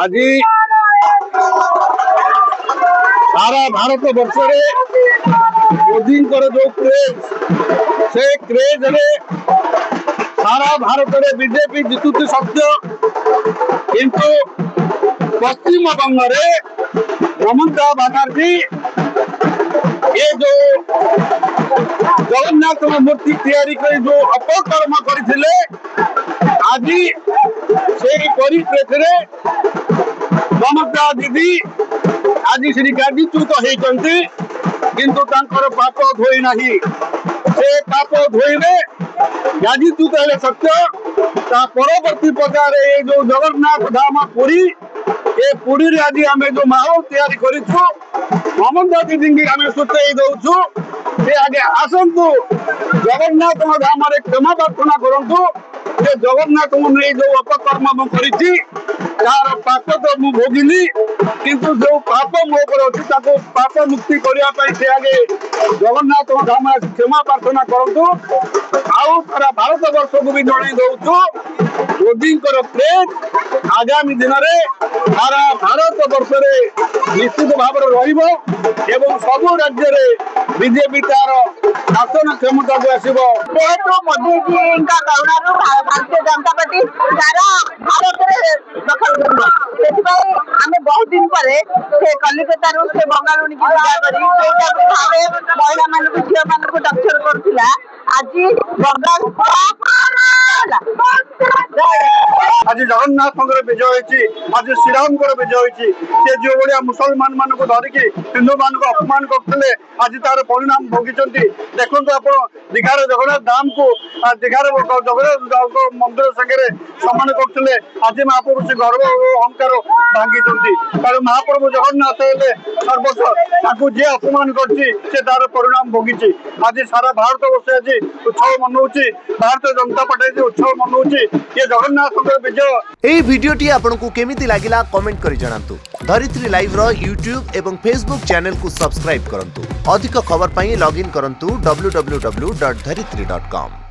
आज सारा भारत वर्ष मोदी जो क्रेज से क्रेज सारा भारत में बीजेपी जितुची सत्य किंतु पश्चिम बंग ममता बनर्जी ये जो जगन्नाथ मूर्ति तैयारी कर जो अपकर्म करथिले आज से परिप्रेक्षी ममता दीदी आज श्री गादीच्युत होती किंतु तांकर पाप धोई नहीं से पाप धोइबे गादीच्युत हेले सत्य ता परवर्ती प्रकार ये जो जगन्नाथ धाम पुरी ये पुरी रे आज आमे जो माहौल तैयारी करिछु ममता दीदी की आमे सुतई दउछु से आगे आसंतु जगन्नाथ धाम रे क्षमा प्रार्थना करंतु जे जगन्नाथ नहीं जो अपकर्म मु करिछि तार पाप तो मु भोगिली किंतु जो पाप मो पर अछि ताको पाप मुक्ति करिया पई से आगे जगन्नाथ धाम क्षमा प्रार्थना करंतु आउ सारा भारत वर्ष को भी जणाई दउछु मोदी प्रेज आगामी दिन में सारा भारत वर्ष में निश्चित भाव रहिबो एवं सब राज्य रे बीजेपी तार शासन क्षमता को आसीबो जेहेतु मोदी जी का करुणारू भारतीय जनता पार्टी सारा भारत में दखल करबो सेतिबाई हमें बहुत दिन परे से कलिकता रू से बंगालुनी की विदा करी सेटा भावे महिला मान को झियो मान को टक्कर करथिला आज बंगाल आज जगन्नाथ विजय होती आज श्रीराम विजय होती से जो भाया मुसलमान मान को धरिकी हिंदू मान को अपमान करते आज तार परिणाम भोगी देखो आप दीघार जगन्नाथ धाम को दीघार जगन्नाथ मंदिर संगे सम्मान करते आज महाप्रभु से गर्व और अहंकार भांगी कारण महाप्रभु जगन्नाथ सर्वस्व जी अपमान कर परिणाम भोगी आज सारा भारत वर्ष आज उत्सव मनाऊँगी भारतीय जनता पार्टी उत्सव मनाऊँगी ये जगन्नाथ विजय। एई भिडियोटी आपनकु केमिति लागिला कमेंट करि जणांतु। धरित्री लाइव रो यूट्यूब एवं फेसबुक चैनल को सब्सक्राइब करंतु। अधिक खबर पई लॉगिन करंतु www.dharitri.com।